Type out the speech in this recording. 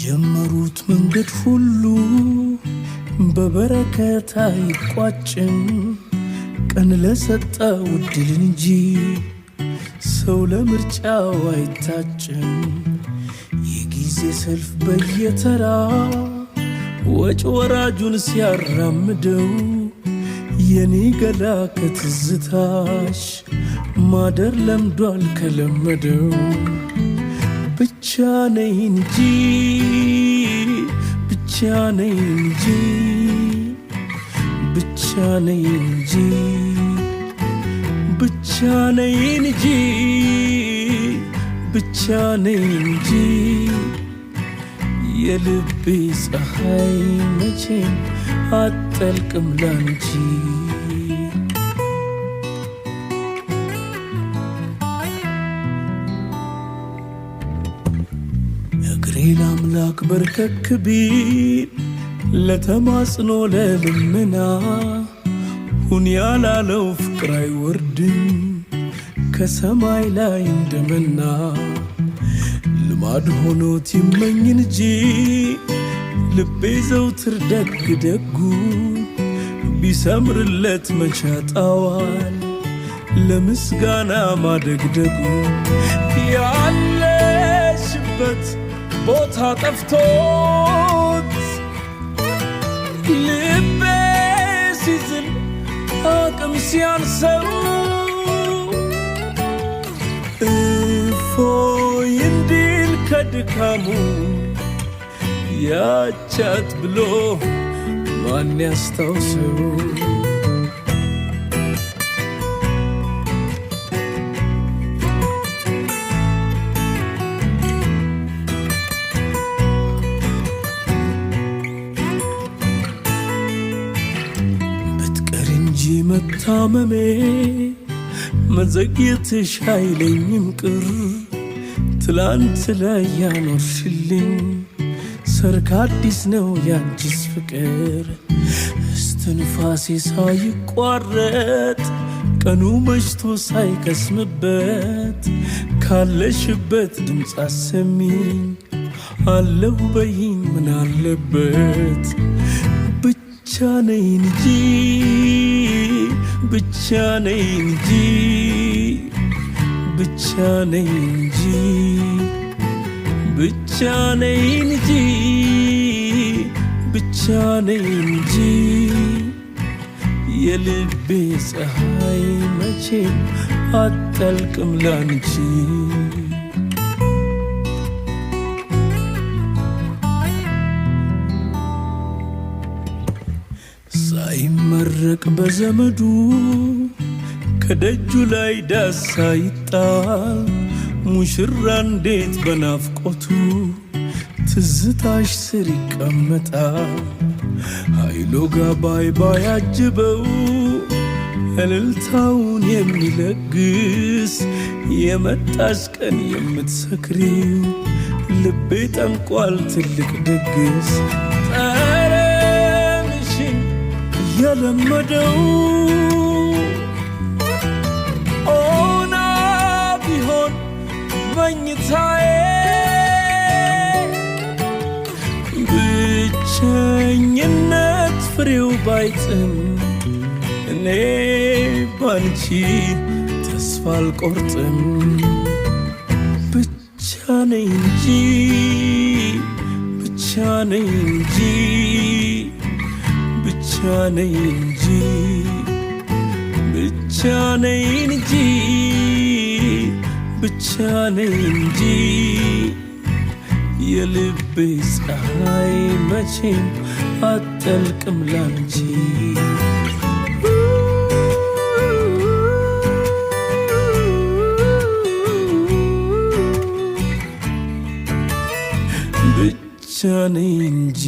የጀመሩት መንገድ ሁሉ በበረከት አይቋጭም። ቀን ለሰጠው ዕድል እንጂ ሰው ለምርጫው አይታጭም። የጊዜ ሰልፍ በየተራ ወጭ ወራጁን ሲያራምደው የኔ ገላ ከትዝታሽ ማደር ለምዷል ከለመደው። ብቻ ነኝ እንጂ ብቻ ነኝ እንጂ ብቻ ነኝ እንጂ ብቻ ነኝ እንጂ ብቻ ነኝ እንጂ የልቤ ፀሐይ መቼም አትጠልቅም ላንቺ። እግሬ ለአምላክ በርከክ ቢል ለተማጽኖ ለልመና ሁን ያላለው ፍቅር አይወርድም ከሰማይ ላይ እንደመና። ልማድ ሆኖት ይመኝ እንጂ ልቤ ዘውትር ደግ ደጉ ቢሰምርለት መቻጣዋል ለምስጋና ማደግደጉ። ያለሽበት ቦታ ጠፍቶት ልቤ ሲዝል አቅም ሲያንሰው እፎይ እንዲል ከድካሙ ያቻት ብሎ ማን ያስታውሰው። ብትቀር እንጂ መታመሜ መዘግየትሽ አይለኝም ቅር። ትላንት ላይ ያኖርሽልኝ ሰርክ አዲስ ነው ያንቺስ ፍቅር። እስትንፋሴ ሳይቋረጥ ቀኑ መሽቶ ሳይከስምበት ካለሽበት ድምፅ አሰሚኝ አለሁ በይኝ ምን አለበት። ብቻ ነኝ እንጂ ብቻ ነኝ እንጂ ብቻ ነኝ እንጂ ብቻ ነኝ እንጂ ብቻ ነኝ እንጂ የልቤ ፀሐይ መቼም አትጠልቅም ላንቺ። ሳይመረቅ በዘመዱ ከደጁ ላይ ዳሳ ይጣል ሙሽራ እንዴት በናፍቆቱ ትዝታሽ ስር ይቀመጣል። ኃይሎ ጋባይ ባያጅበው እልልታውን የሚለግስ የመጣሽ ቀን የምትሰክሪው ልቤ ጠንቋል ትልቅ ድግስ። ጠረንሽን የለመደው ኦና ቢሆን መኝታዬ ብቸኝነት ፍሬው ባይጥም እኔ ባንቺ ተስፋ አልቆርጥም። ብቻ ነኝ እንጂ ብቻ ነኝ እንጂ ብቻ ነኝ እንጂ ብቻ ነኝ እንጂ ብቻ ነኝ እንጂ የልቤ ፀሐይ መቼም አትጠልቅም ላንቺ። ብቻ ነኝ እንጂ